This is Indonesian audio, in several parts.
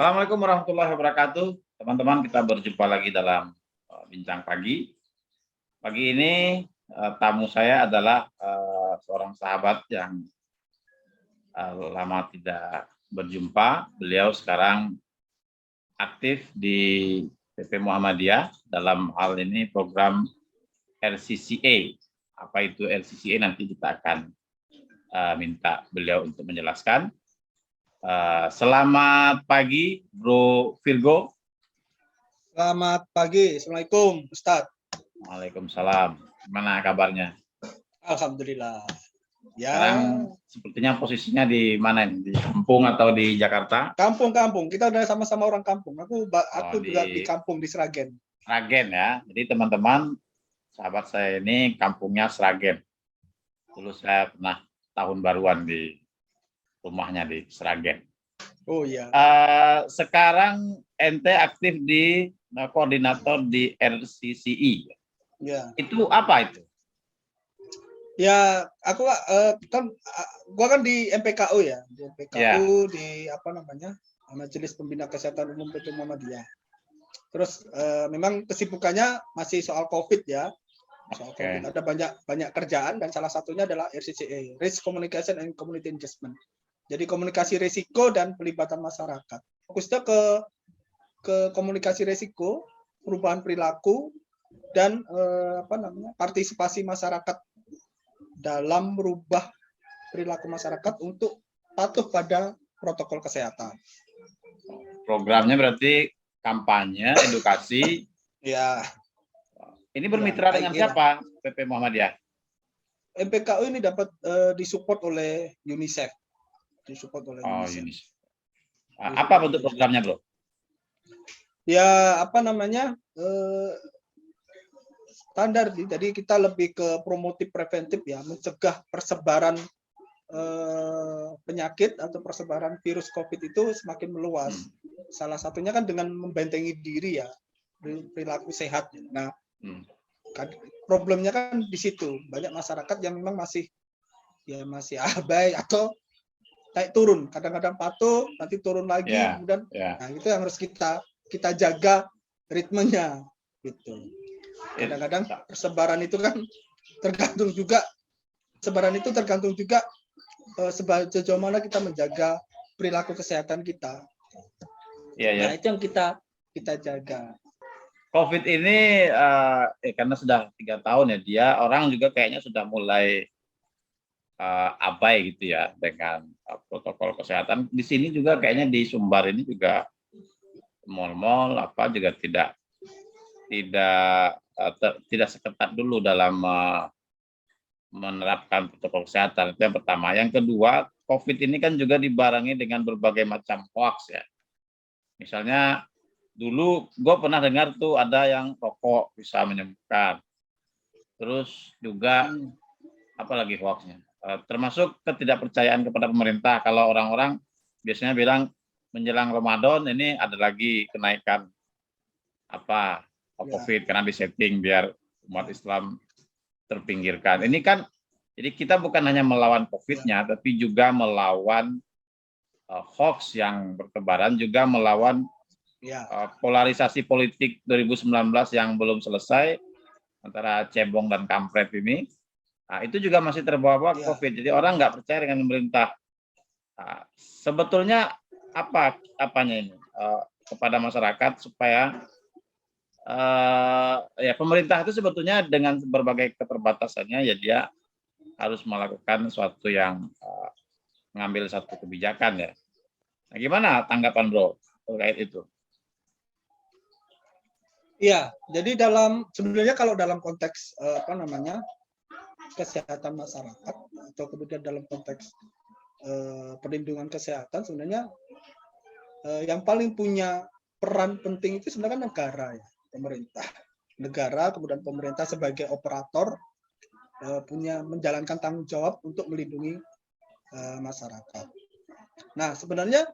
Assalamualaikum warahmatullahi wabarakatuh. Teman-teman, kita berjumpa lagi dalam Bincang Pagi. Pagi ini tamu saya adalah seorang sahabat yang lama tidak berjumpa. Beliau sekarang aktif di PP Muhammadiyah dalam hal ini program LCCA. Apa itu LCCA nanti kita akan minta beliau untuk menjelaskan. Selamat pagi, Bro Virgo. Selamat pagi, Assalamualaikum, Ustadz. Waalaikumsalam. Gimana kabarnya? Alhamdulillah. Ya. Sekarang sepertinya posisinya di mana ini? Di kampung atau di Jakarta? Kampung. Kita udah sama-sama orang kampung. Aku juga di kampung di Sragen. Sragen ya. Jadi teman-teman, sahabat saya ini kampungnya Sragen. Dulu saya pernah tahun baruan di rumahnya di Sragen. Oh iya. Sekarang ente aktif di koordinator di RCCI. Ya. Itu apa itu? Ya, aku gua kan di MPKU ya, di MPKU di apa namanya? Majelis Pembina Kesehatan Umum PP Muhammadiyah. Terus memang kesibukannya masih soal COVID ya. Soal COVID ada banyak kerjaan dan salah satunya adalah RCCA, Risk Communication and Community Engagement. Jadi komunikasi risiko dan pelibatan masyarakat. Fokusnya ke komunikasi risiko, perubahan perilaku dan partisipasi masyarakat dalam merubah perilaku masyarakat untuk patuh pada protokol kesehatan. Programnya berarti kampanye, edukasi. Ya. Ini bermitra dengan siapa PP Muhammadiyah? MPKU ini dapat disupport oleh UNICEF. UNICEF. Apa bentuk programnya, Bro? Ya, standar. Jadi kita lebih ke promotif preventif ya, mencegah persebaran penyakit atau persebaran virus COVID itu semakin meluas. Salah satunya kan dengan membentengi diri ya, perilaku sehat. Nah, problemnya kan di situ. Banyak masyarakat yang memang masih abai atau naik turun, kadang-kadang patuh, nanti turun lagi, kemudian, nah itu yang harus kita jaga ritmenya, gitu. Kadang-kadang persebaran itu kan tergantung juga sejauh mana kita menjaga perilaku kesehatan kita. Nah itu yang kita jaga. COVID ini karena sudah 3 tahun ya, orang juga kayaknya sudah mulai abai gitu ya dengan protokol kesehatan. Di sini juga kayaknya di Sumbar ini juga mal-mal juga tidak seketat dulu dalam menerapkan protokol kesehatan. Itu yang pertama. Yang kedua, COVID ini kan juga dibarengi dengan berbagai macam hoax ya. Misalnya dulu gue pernah dengar tuh ada yang rokok bisa menyembuhkan. Terus juga apalagi hoaxnya. Termasuk ketidakpercayaan kepada pemerintah. Kalau orang-orang biasanya bilang menjelang Ramadan ini ada lagi kenaikan COVID karena disetting biar umat Islam terpinggirkan. Ini kan jadi kita bukan hanya melawan COVID-nya, tapi juga melawan hoax yang bertebaran, juga melawan polarisasi politik 2019 yang belum selesai antara cebong dan kampret ini. Nah, itu juga masih terbawa COVID. Jadi orang nggak percaya dengan pemerintah. Nah, sebetulnya apanya ini kepada masyarakat supaya pemerintah itu sebetulnya dengan berbagai keterbatasannya ya dia harus melakukan suatu yang mengambil satu kebijakan ya. Nah, gimana tanggapan Bro terkait itu? Iya, jadi sebenarnya kalau dalam konteks kesehatan masyarakat atau kemudian dalam konteks perlindungan kesehatan sebenarnya yang paling punya peran penting itu sebenarnya negara ya, pemerintah. Negara kemudian pemerintah sebagai operator menjalankan tanggung jawab untuk melindungi masyarakat. Nah, sebenarnya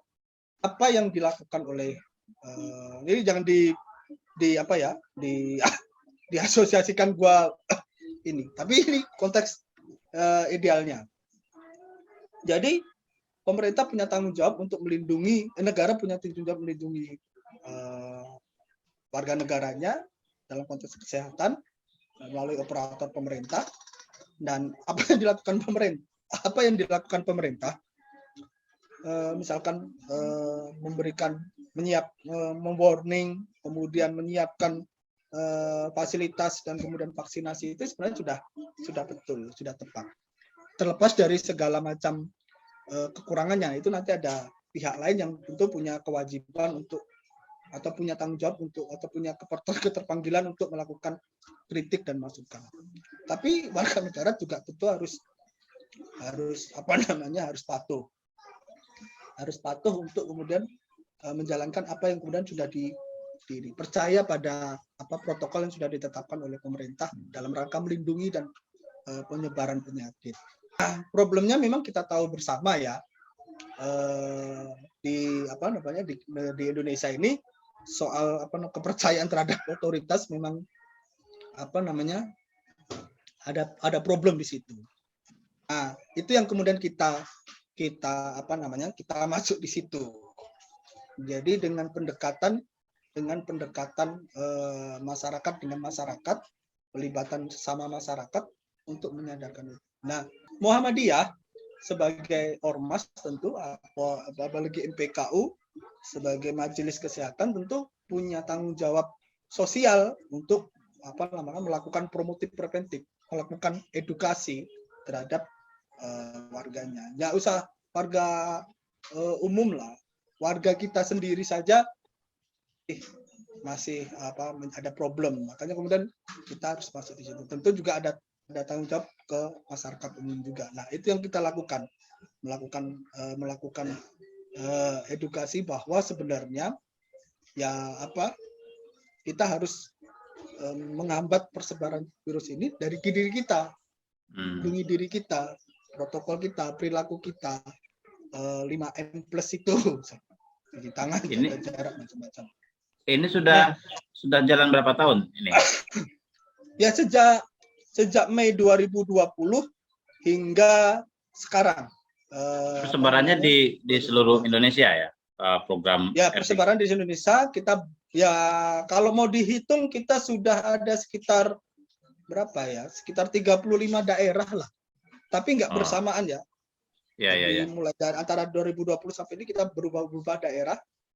apa yang dilakukan oleh ini jangan diasosiasikan gua ini, tapi ini konteks idealnya. Jadi pemerintah punya tanggung jawab untuk melindungi, negara punya tanggung jawab melindungi warga negaranya dalam konteks kesehatan melalui operator pemerintah. Dan apa yang dilakukan pemerintah? Misalkan memberikan, warning, kemudian menyiapkan fasilitas dan kemudian vaksinasi, itu sebenarnya sudah betul, sudah tepat. Terlepas dari segala macam kekurangannya, itu nanti ada pihak lain yang tentu punya kewajiban untuk, atau punya tanggung jawab untuk, atau punya keterpanggilan untuk melakukan kritik dan masukan. Tapi warga negara juga tentu harus patuh untuk kemudian menjalankan apa yang kemudian sudah dipercaya pada protokol yang sudah ditetapkan oleh pemerintah dalam rangka melindungi dan penyebaran penyakit. Nah, problemnya memang kita tahu bersama ya, di Indonesia ini soal kepercayaan terhadap otoritas memang ada problem di situ. Nah, itu yang kemudian kita masuk di situ. Jadi dengan pendekatan masyarakat dengan masyarakat, pelibatan sesama masyarakat untuk menyadarkan itu. Nah, Muhammadiyah sebagai ormas tentu, apalagi MPKU sebagai majelis kesehatan tentu punya tanggung jawab sosial untuk melakukan promotif preventif, melakukan edukasi terhadap warganya. Nggak usah warga umum lah, warga kita sendiri saja masih ada problem. Makanya kemudian kita harus masuk di situ. Tentu juga ada tanggung jawab ke masyarakat umum juga. Nah, itu yang kita lakukan, melakukan edukasi bahwa sebenarnya kita harus menghambat persebaran virus ini dari diri kita, lindungi diri kita, protokol kita, perilaku kita, 5M+ itu, cuci tangan, jaga jarak, macam-macam. Ini sudah jalan berapa tahun ini? Ya, sejak Mei 2020 hingga sekarang. Persebarannya di seluruh Indonesia ya, program? Ya, persebaran di Indonesia kita, ya kalau mau dihitung kita sudah ada sekitar berapa ya? Sekitar 35 daerah lah. Tapi nggak bersamaan ya. Ya. Mulai dari antara 2020 sampai ini kita berubah-ubah daerah.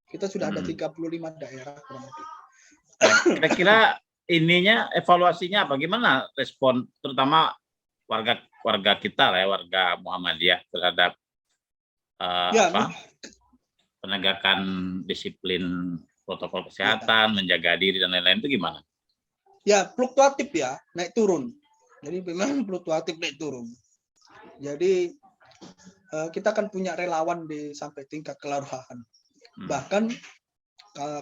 Kita sudah ada 35 daerah kurang lebih. Kira-kira ininya, evaluasinya bagaimana respon terutama warga kita lah ya, warga Muhammadiyah terhadap penegakan disiplin protokol kesehatan, menjaga diri dan lain-lain, itu gimana? Ya, fluktuatif ya, naik turun. Jadi memang fluktuatif naik turun. Jadi kita kan punya relawan sampai tingkat kelurahan. Bahkan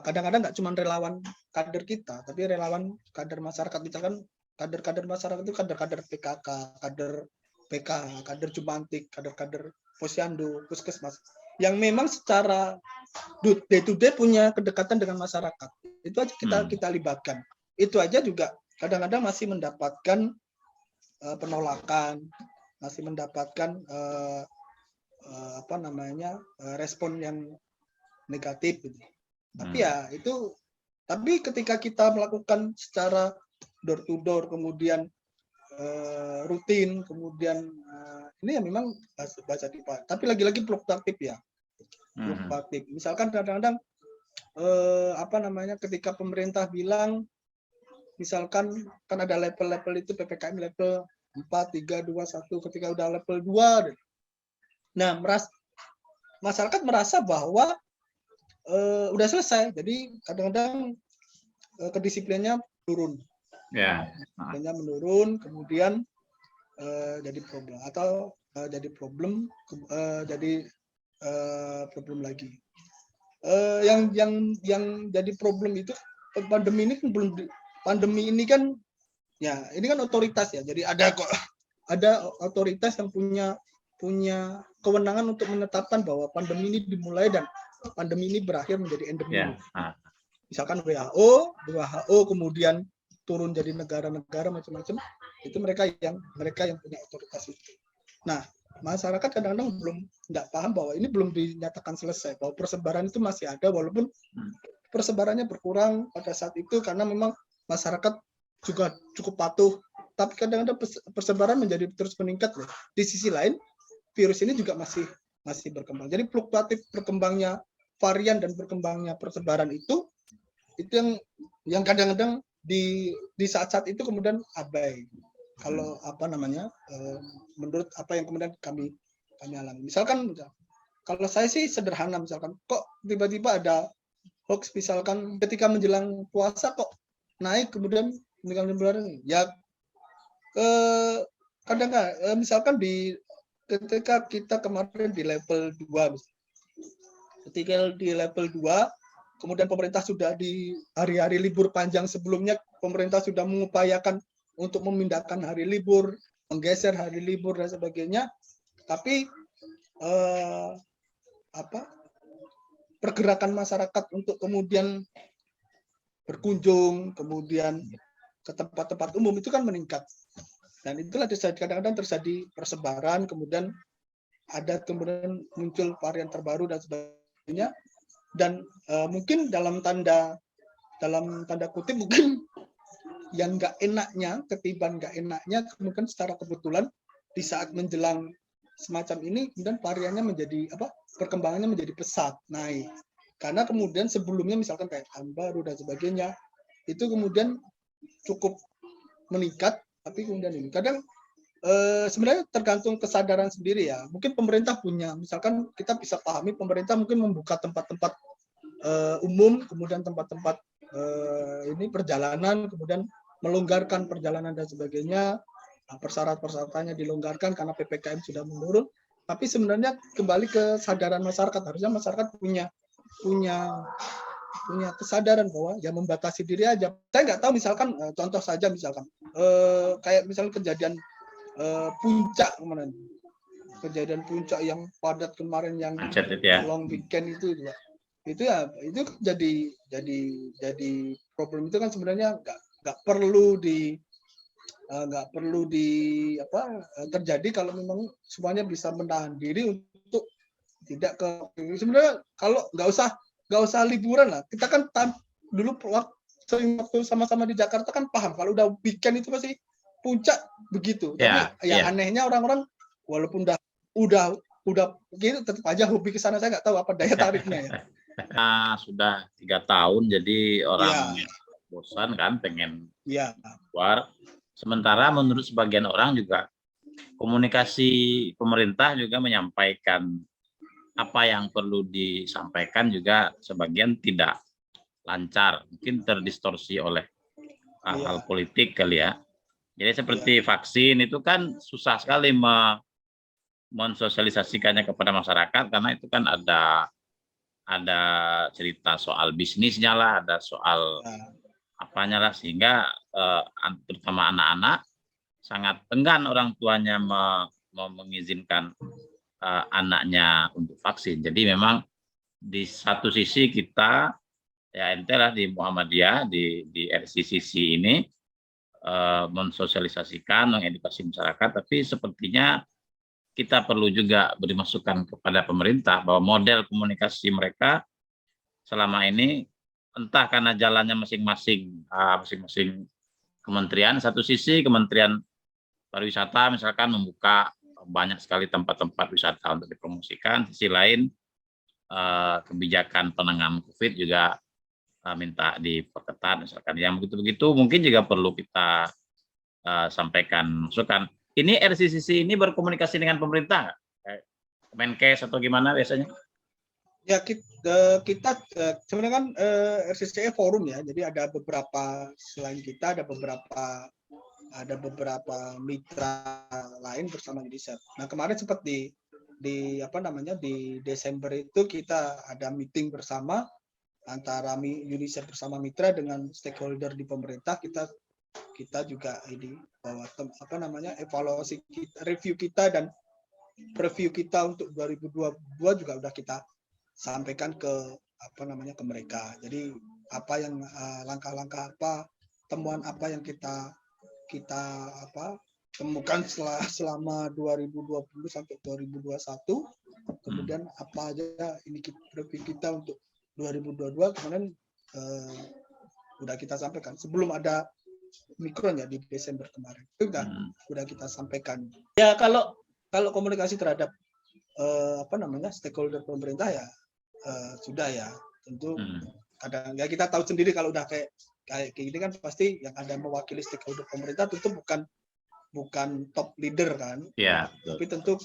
kadang-kadang nggak cuma relawan kader kita, tapi relawan kader masyarakat. Misalkan kader-kader masyarakat itu kader-kader PKK, kader PK, kader Jumantik, kader-kader Posyandu, Puskesmas, yang memang secara day to day punya kedekatan dengan masyarakat. Itu aja kita libatkan. Itu aja juga kadang-kadang masih mendapatkan penolakan, masih mendapatkan respon yang negatif gitu. Tapi ya itu, tapi ketika kita melakukan secara door to door, kemudian rutin, kemudian ini ya memang bahasa dipakai. Tapi lagi-lagi fluktuatif ya. Fluktuatif. Misalkan kadang-kadang ketika pemerintah bilang, misalkan kan ada level-level itu, PPKM level 4, 3, 2, 1, ketika udah level 2, nah masyarakat merasa bahwa udah selesai, jadi kadang-kadang kedisiplinnya turun, menurun, kemudian jadi problem problem lagi. Yang jadi problem itu pandemi ini kan ya, ini kan otoritas ya, jadi ada otoritas yang punya kewenangan untuk menetapkan bahwa pandemi ini dimulai dan pandemi ini berakhir menjadi endemi. Misalkan WHO kemudian turun jadi negara-negara macam-macam, itu mereka yang punya otoritas itu. Nah, masyarakat kadang-kadang belum tidak paham bahwa ini belum dinyatakan selesai, bahwa persebaran itu masih ada walaupun persebarannya berkurang pada saat itu karena memang masyarakat juga cukup patuh, tapi kadang-kadang persebaran menjadi terus meningkat loh. Di sisi lain virus ini juga masih berkembang. Jadi fluktuatif berkembangnya varian dan berkembangnya persebaran itu yang kadang-kadang di saat-saat itu kemudian abai. Kalau menurut apa yang kemudian kami alami. Misalkan kalau saya sih sederhana, misalkan kok tiba-tiba ada hoax, misalkan ketika menjelang puasa kok naik kemudian menjelang bulan ya kadang-kadang misalkan ketika kita kemarin di level 2, ketika di level 2 kemudian pemerintah sudah di hari-hari libur panjang sebelumnya pemerintah sudah mengupayakan untuk memindahkan hari libur, menggeser hari libur dan sebagainya, tapi pergerakan masyarakat untuk kemudian berkunjung, kemudian ke tempat-tempat umum itu kan meningkat. Dan itulah kadang-kadang terjadi persebaran, kemudian kemudian muncul varian terbaru dan sebagainya. Dan mungkin dalam tanda kutip mungkin yang nggak enaknya, ketiban nggak enaknya, mungkin secara kebetulan di saat menjelang semacam ini, kemudian variannya perkembangannya menjadi pesat, naik. Karena kemudian sebelumnya misalkan kayak baru dan sebagainya, itu kemudian cukup meningkat, tapi kemudian ini. Kadang sebenarnya tergantung kesadaran sendiri ya. Mungkin pemerintah punya, misalkan kita bisa pahami pemerintah mungkin membuka tempat-tempat umum, kemudian tempat-tempat ini perjalanan, kemudian melonggarkan perjalanan dan sebagainya, persyaratan-persyaratannya dilonggarkan karena PPKM sudah menurun. Tapi sebenarnya kembali ke kesadaran masyarakat, harusnya masyarakat punya kesadaran bahwa ya membatasi diri aja. Saya nggak tahu misalkan contoh saja misalkan kayak misalnya kejadian puncak kemarin, kejadian puncak yang padat kemarin yang long weekend itu jadi problem itu kan sebenarnya nggak perlu terjadi kalau memang semuanya bisa menahan diri untuk tidak ke. Sebenarnya kalau nggak usah liburan lah, kita kan dulu waktu sama-sama di Jakarta kan paham kalau udah weekend itu pasti puncak begitu. Tapi anehnya orang-orang walaupun udah begitu tetap aja hobi ke sana. Saya nggak tahu apa daya tariknya ya. Sudah 3 tahun, jadi orang bosan kan, pengen keluar. Sementara menurut sebagian orang juga komunikasi pemerintah juga menyampaikan apa yang perlu disampaikan juga sebagian tidak lancar, mungkin terdistorsi oleh hal politik kali ya. Jadi seperti vaksin itu kan susah sekali mensosialisasikannya kepada masyarakat karena itu kan ada cerita soal bisnisnya lah, ada soal apanya lah, sehingga terutama anak-anak sangat enggan orang tuanya mengizinkan anaknya untuk vaksin. Jadi memang di satu sisi kita ya ente lah di Muhammadiyah di RCCC ini mensosialisasikan, mengedukasi masyarakat, tapi sepertinya kita perlu juga beri masukan kepada pemerintah bahwa model komunikasi mereka selama ini entah karena jalannya masing-masing kementerian. Satu sisi Kementerian Pariwisata misalkan membuka banyak sekali tempat-tempat wisata untuk dipromosikan. Sisi lain kebijakan penanganan COVID juga minta diperketat misalkan. Yang begitu-begitu mungkin juga perlu kita sampaikan masukan. Ini RCCC ini berkomunikasi dengan pemerintah, Kemenkes atau gimana biasanya? Ya kita sebenarnya kan RCCC forum ya, jadi ada beberapa selain kita ada beberapa mitra lain bersama UNICEF. Nah kemarin sempat di Desember itu kita ada meeting bersama antara UNICEF bersama mitra dengan stakeholder di pemerintah. Kita juga ini bahwa evaluasi kita, review kita dan preview kita untuk 2022 juga sudah kita sampaikan ke mereka. Jadi apa yang langkah-langkah temuan apa yang kita temukan selama 2020 sampai 2021, kemudian apa aja indikator kita untuk 2022 kemarin udah kita sampaikan sebelum ada Omikron ya di Desember kemarin itu udah kita sampaikan. Ya kalau komunikasi terhadap stakeholder pemerintah ya sudah ya tentu kadang ya kita tahu sendiri kalau udah kayak gini kan pasti yang ada mewakili stakeholder pemerintah tentu bukan top leader kan. Ya. Tapi tentu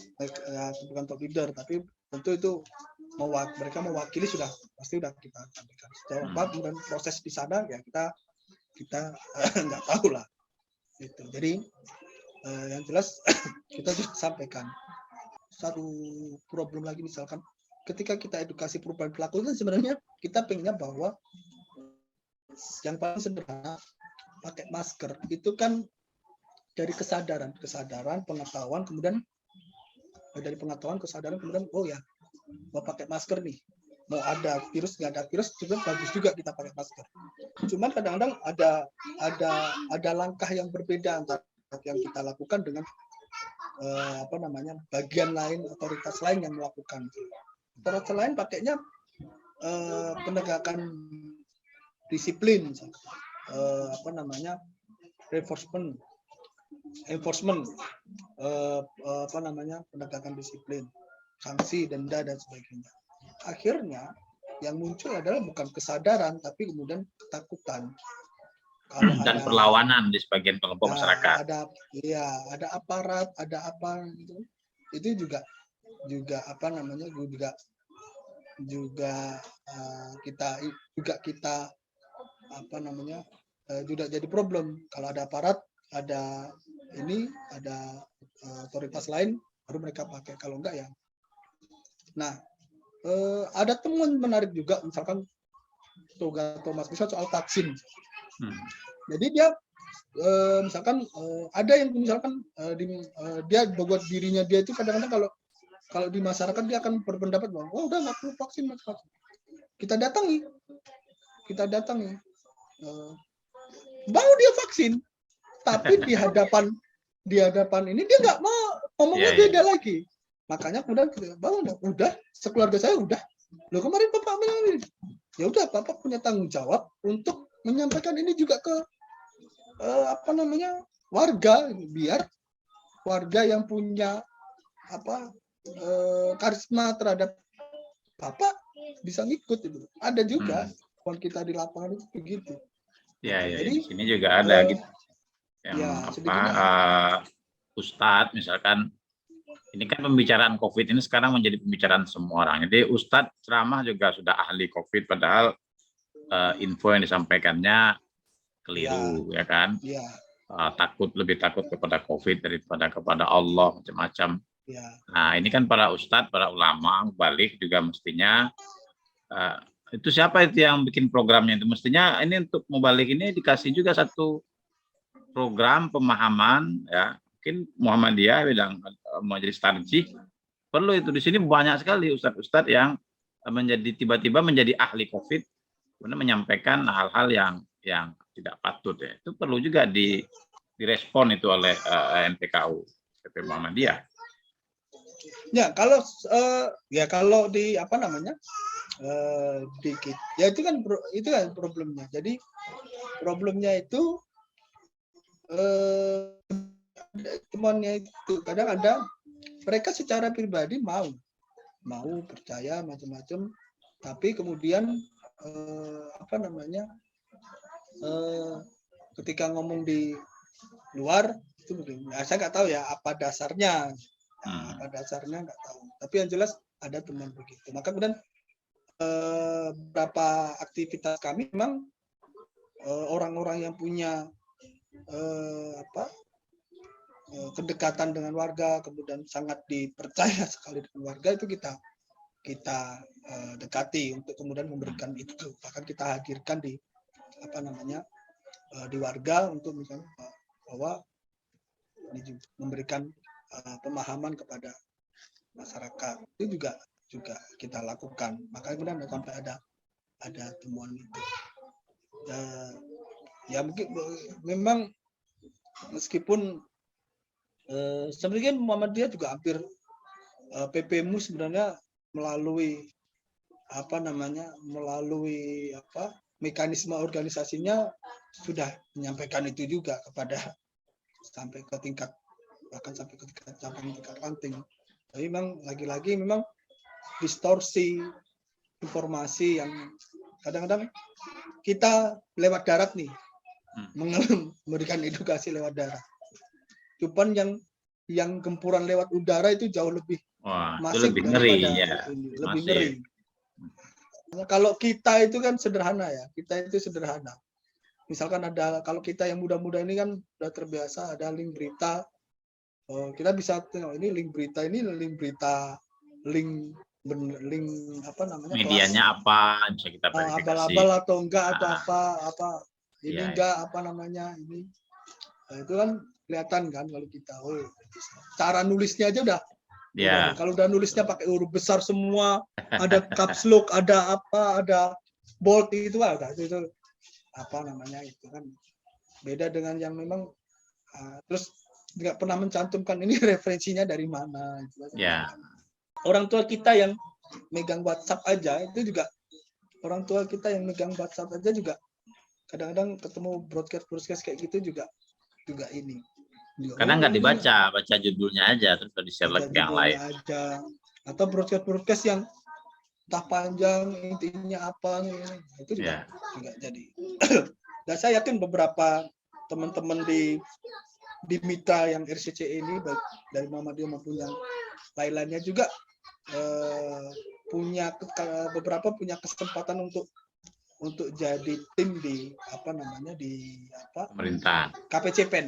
bukan top leader tapi tentu itu mereka mewakili pasti sudah kita sampaikan. Sejauh apa kemudian proses di sana ya kita nggak tahu lah. Gitu. Jadi yang jelas kita juga sampaikan. Satu problem lagi misalkan ketika kita edukasi perubahan perilaku itu sebenarnya kita pengennya bahwa yang paling sederhana pakai masker itu kan dari kesadaran pengetahuan kemudian dari pengetahuan kesadaran kemudian oh ya mau pakai masker nih mau ada virus nggak ada virus juga bagus juga kita pakai masker. Cuman kadang-kadang ada langkah yang berbeda antara yang kita lakukan dengan bagian lain otoritas lain yang melakukan. Otoritas lain pakainya penegakan disiplin, enforcement, penegakan disiplin, sanksi, denda dan sebagainya. Akhirnya yang muncul adalah bukan kesadaran tapi kemudian ketakutan. Kalau dan perlawanan di sebagian kelompok masyarakat. Ada aparat, ada apa gitu. Itu juga juga jadi problem. Kalau ada aparat, ada otoritas lain baru mereka pakai, kalau enggak ya. Nah, ada temuan menarik juga misalkan Thomas misal soal vaksin. Jadi dia misalkan ada yang misalkan dia buat dirinya dia itu kadang-kadang kalau di masyarakat dia akan berpendapat bahwa udah nggak perlu vaksin. Kita datangi mau dia vaksin tapi di hadapan ini dia nggak mau ngomongnya beda lagi. Makanya kemudian udah sekeluarga saya udah lo kemarin Bapak bilang ini ya udah Bapak punya tanggung jawab untuk menyampaikan ini juga ke warga biar warga yang punya karisma terhadap Bapak bisa ngikut itu. Ada juga kawan kita di lapangan itu begitu. Jadi di sini juga ada gitu. Ustadz misalkan ini kan pembicaraan COVID ini sekarang menjadi pembicaraan semua orang. Jadi Ustadz ceramah juga sudah ahli COVID padahal info yang disampaikannya keliru ya kan. Lebih takut kepada COVID daripada kepada Allah macam-macam. Nah ini kan para ustadz, para ulama balik juga mestinya itu siapa itu yang bikin programnya itu mestinya ini untuk mubalik ini dikasih juga satu program pemahaman ya. Mungkin Muhammadiyah bidang majelis tarjih perlu itu. Di sini banyak sekali ustadz-ustadz yang tiba-tiba menjadi ahli COVID, kemudian menyampaikan hal-hal yang tidak patut ya. Itu perlu juga direspon itu oleh NPKU PP Muhammadiyah. Ya kalau di dikit ya itu kan problemnya. Jadi problemnya itu temannya itu kadang ada mereka secara pribadi mau percaya macam-macam tapi kemudian ketika ngomong di luar itu saya nggak tahu ya apa dasarnya nggak tahu tapi yang jelas ada teman begitu. Maka kemudian beberapa aktivitas kami memang orang-orang yang punya kedekatan dengan warga kemudian sangat dipercaya sekali dengan warga itu kita dekati untuk kemudian memberikan itu, bahkan kita hadirkan di di warga untuk misalnya bahwa memberikan pemahaman kepada masyarakat itu juga kita lakukan. Makanya kemudian sampai ada temuan itu. Ya mungkin memang meskipun Sebenarnya Muhammadiyah juga hampir PPMU sebenarnya melalui mekanisme organisasinya sudah menyampaikan itu juga kepada sampai ke tingkat ranting. Tapi memang lagi-lagi memang distorsi informasi yang kadang-kadang kita lewat darat nih memberikan edukasi lewat darat. Cuman yang gempuran lewat udara itu jauh lebih masif lebih ngeri ya. Lebih ngeri. Kalau kita itu kan sederhana ya, kita itu sederhana. Misalkan kalau kita yang muda-muda ini kan sudah terbiasa ada link berita, kita bisa tengok ini link berita, link medianya kelas, apa bisa kita verifikasi. Abal-abal atau enggak atau apa ini enggak ini. Nah, itu kan kelihatan kan kalau kita cara nulisnya aja udah. Kalau udah nulisnya pakai huruf besar semua, ada caps lock, ada bold itu itu itu kan beda dengan yang memang terus nggak pernah mencantumkan ini referensinya dari mana. Orang tua kita yang megang WhatsApp aja itu juga kadang-kadang ketemu broadcast kayak gitu juga ini. Karena nggak dibaca, baca judulnya aja terus di-share ke yang lain. Atau broadcast yang entah panjang intinya apa itu juga jadi. Dan saya yakin beberapa teman-teman di mitra yang RCCE ini dari Muhammadiyah maupun yang lain-lainnya juga beberapa punya kesempatan untuk jadi tim di pemerintahan KPCPEN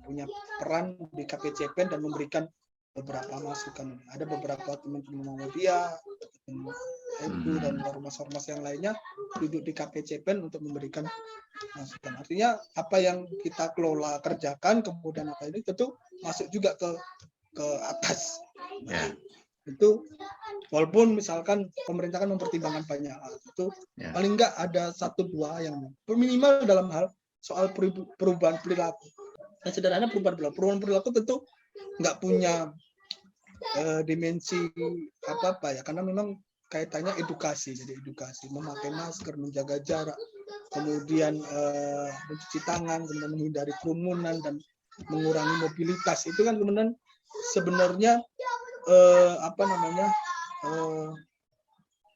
punya peran di KPCPEN dan memberikan beberapa masukan. Ada beberapa teman-teman Muhammadiyah, NU dan ormas-ormas yang lainnya duduk di KPCPEN untuk memberikan masukan. Artinya apa yang kita kelola kerjakan kemudian apa ini tentu masuk juga ke atas. Itu walaupun misalkan pemerintah kan mempertimbangkan banyak hal itu paling enggak ada 1-2 yang minimal dalam hal soal perubahan perilaku. Yang sederhana perubahan perilaku tentu nggak punya dimensi apa ya, karena memang kaitannya edukasi. Jadi edukasi, memakai masker, menjaga jarak, kemudian mencuci tangan, kemudian menghindari kerumunan dan mengurangi mobilitas. Itu kan kemudian sebenarnya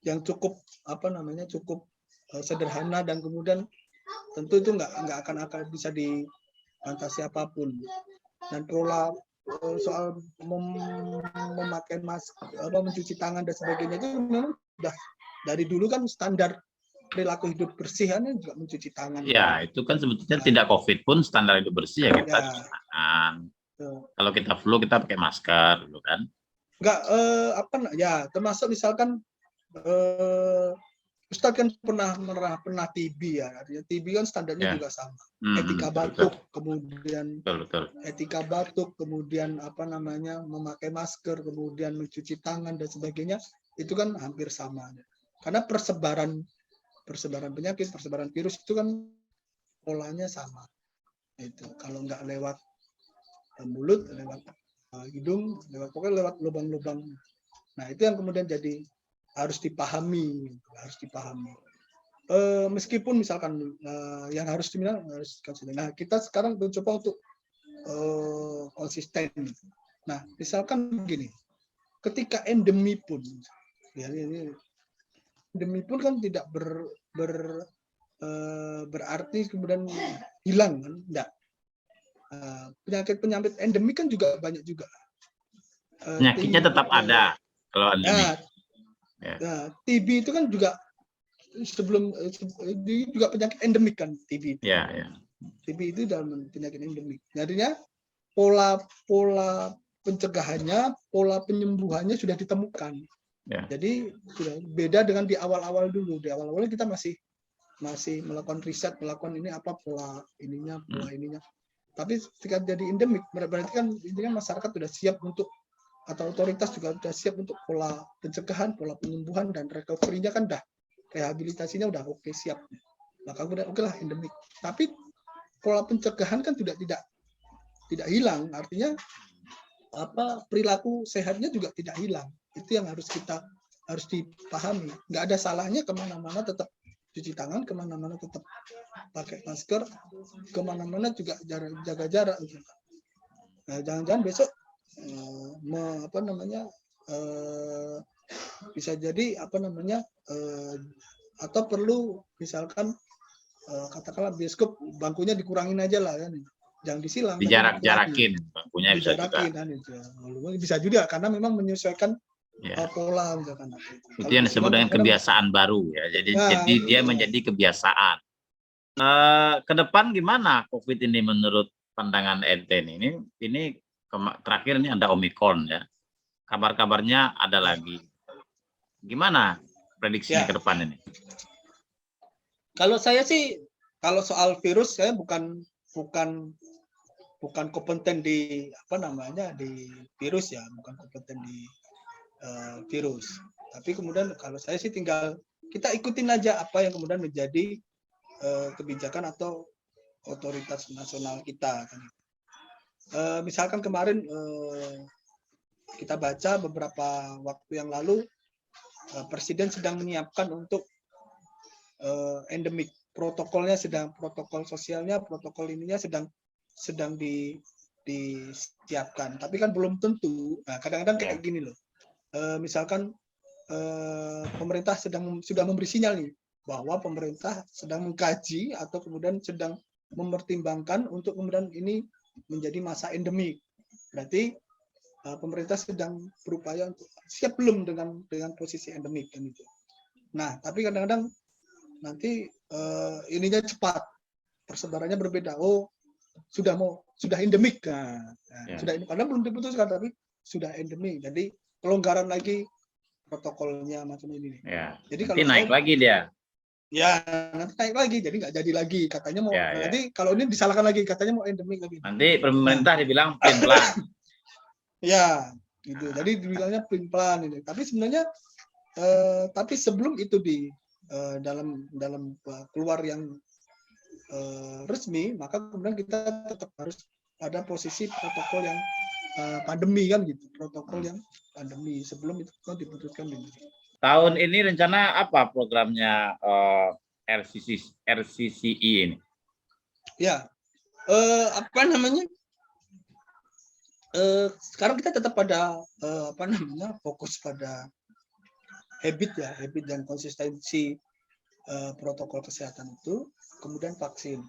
yang cukup sederhana dan kemudian tentu itu nggak akan bisa dipantasi apapun. Dan pola soal memakai masker, mencuci tangan dan sebagainya itu memang sudah dari dulu kan standar perilaku hidup bersih kan juga mencuci tangan. Ya, itu kan sebetulnya tidak COVID pun standar hidup bersih ya kita cuci tangan. Kalau kita flu kita pakai masker, gitu kan? Enggak termasuk misalkan Ustadz kan pernah TB ya, artinya TB kan standarnya juga sama. Etika batuk, kemudian etika batuk, kemudian memakai masker, kemudian mencuci tangan dan sebagainya, itu kan hampir sama. Karena persebaran penyakit, persebaran virus itu kan polanya sama. Itu kalau nggak lewat mulut, lewat hidung, pokoknya lewat lubang-lubang. Nah, itu yang kemudian jadi harus dipahami. Meskipun misalkan yang harus dibilang nah kita sekarang mencoba untuk konsisten. Nah, misalkan begini, ketika endemi pun kan tidak berarti kemudian hilang kan, enggak. Penyakit endemik kan juga banyak juga. Penyakitnya tetap ada kalau endemik. TB itu kan juga juga penyakit endemik kan TB. TB itu dalam penyakit endemik. Jadinya pola pencegahannya, pola penyembuhannya sudah ditemukan. Jadi sudah beda dengan di awal-awal dulu. Di awal-awal kita masih melakukan riset, melakukan ini apa pola ininya. Tapi ketika jadi endemik, berarti kan intinya masyarakat sudah siap untuk, atau otoritas juga sudah siap untuk pola pencegahan, pola penyembuhan, dan recovery-nya kan udah, rehabilitasinya udah oke, siap. Maka kemudian oke lah endemik. Tapi pola pencegahan kan tidak tidak hilang. Artinya perilaku sehatnya juga tidak hilang. Itu yang harus dipahami. Nggak ada salahnya kemana-mana tetap cuci tangan, kemana-mana tetap pakai masker, kemana-mana juga jaga jarak. Nah, jangan-jangan besok bisa jadi atau perlu misalkan katakanlah bioskop bangkunya dikurangin aja lah kan, jangan disilang, dijarak-jarakin bangkunya, bisa juga kan, bisa juga karena memang menyesuaikan pola misalkan. Itu yang disebut dengan kebiasaan baru ya. Jadi dia menjadi kebiasaan. Ke depan gimana COVID ini menurut pandangan ente ini terakhir ini ada Omikron ya. Kabar-kabarnya ada lagi. Gimana prediksinya ke depan ini? Kalau saya sih, kalau soal virus saya bukan kompeten di di virus ya, bukan kompeten di virus. Tapi kemudian kalau saya sih tinggal kita ikutin aja apa yang kemudian menjadi kebijakan atau otoritas nasional kita. Misalkan kemarin kita baca beberapa waktu yang lalu Presiden sedang menyiapkan untuk endemik, protokol sosialnya, protokol ininya sedang disiapkan. Tapi kan belum tentu. Nah, kadang-kadang kayak gini loh. Misalkan pemerintah sudah memberi sinyal nih bahwa pemerintah sedang mengkaji atau kemudian sedang mempertimbangkan untuk kemudian ini menjadi masa endemik. Berarti pemerintah sedang berupaya untuk siap belum dengan posisi endemik kan itu. Nah, tapi kadang-kadang nanti ininya cepat, persebarannya berbeda. Oh, sudah endemik kan. Sudah ini padahal belum diputuskan tapi sudah endemik. Jadi pelonggaran lagi protokolnya macam ini. Ya. Jadi nanti naik lagi dia. Ya, nanti naik lagi. Jadi nggak jadi lagi. Katanya mau nanti kalau ini disalahkan lagi, katanya mau endemik lagi. Nanti pemerintah dibilang plan-plan. Ya, gitu. Jadi dibilangnya plan ini. Tapi sebenarnya tapi sebelum itu dalam keluar yang resmi, maka kemudian kita tetap harus pada posisi protokol yang pandemi kan gitu, protokol yang pandemi sebelum itu diputuskan gitu. Tahun ini rencana apa programnya RCCI ini? Ya, sekarang kita tetap pada fokus pada habit dan konsistensi protokol kesehatan itu, kemudian vaksin.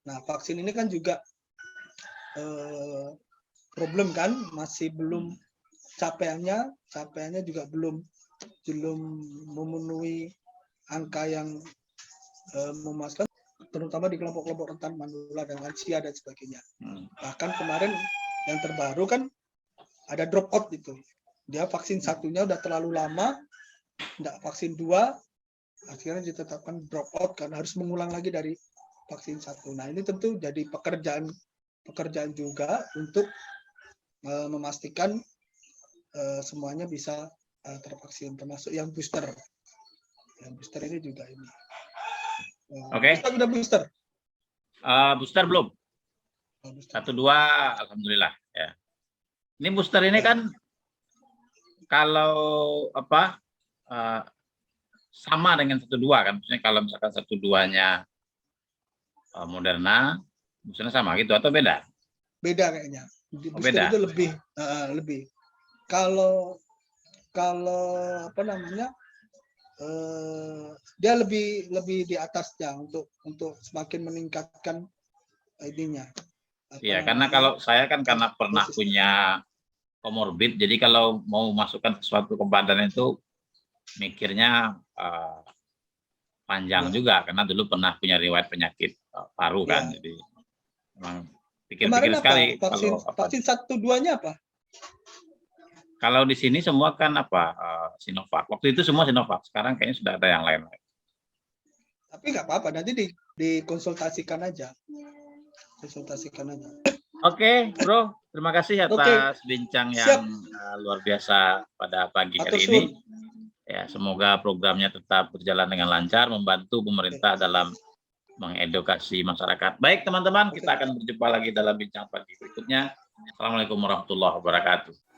Nah, vaksin ini kan juga problem kan, masih belum capaiannya juga belum memenuhi angka yang memuaskan, terutama di kelompok-kelompok rentan, manula dan lansia dan sebagainya. Bahkan kemarin yang terbaru kan ada drop out itu. Dia vaksin satunya udah terlalu lama, enggak vaksin 2, akhirnya ditetapkan drop out karena harus mengulang lagi dari vaksin 1. Nah, ini tentu jadi pekerjaan juga untuk memastikan semuanya bisa tervaksin, termasuk yang booster. Yang booster ini juga ini. Oke. Kita sudah booster? Booster belum. 1, 2, alhamdulillah. Ya. Ini booster ini kan kalau sama dengan 1, 2 kan, maksudnya kalau misalkan 1, 2-nya Moderna, boosternya sama gitu atau beda? Beda kayaknya. Di booster beda. itu lebih. Kalau dia lebih di atasnya untuk semakin meningkatkan ininya. Iya, karena kalau saya kan karena pernah punya komorbid, jadi kalau mau masukkan sesuatu ke badan itu mikirnya panjang juga, karena dulu pernah punya riwayat penyakit paru kan, jadi memang pikir-pikir sekali. Vaksin 1, 2-nya apa? Kalau di sini semua kan Sinovac. Waktu itu semua Sinovac. Sekarang kayaknya sudah ada yang lain. Tapi nggak apa-apa. Nanti dikonsultasikan aja. Oke, Bro. Terima kasih atas bincang yang luar biasa pada pagi hari ini. Ya, semoga programnya tetap berjalan dengan lancar, membantu pemerintah dalam mengedukasi masyarakat. Baik teman-teman, kita akan berjumpa lagi dalam bincang pagi berikutnya. Assalamualaikum warahmatullahi wabarakatuh.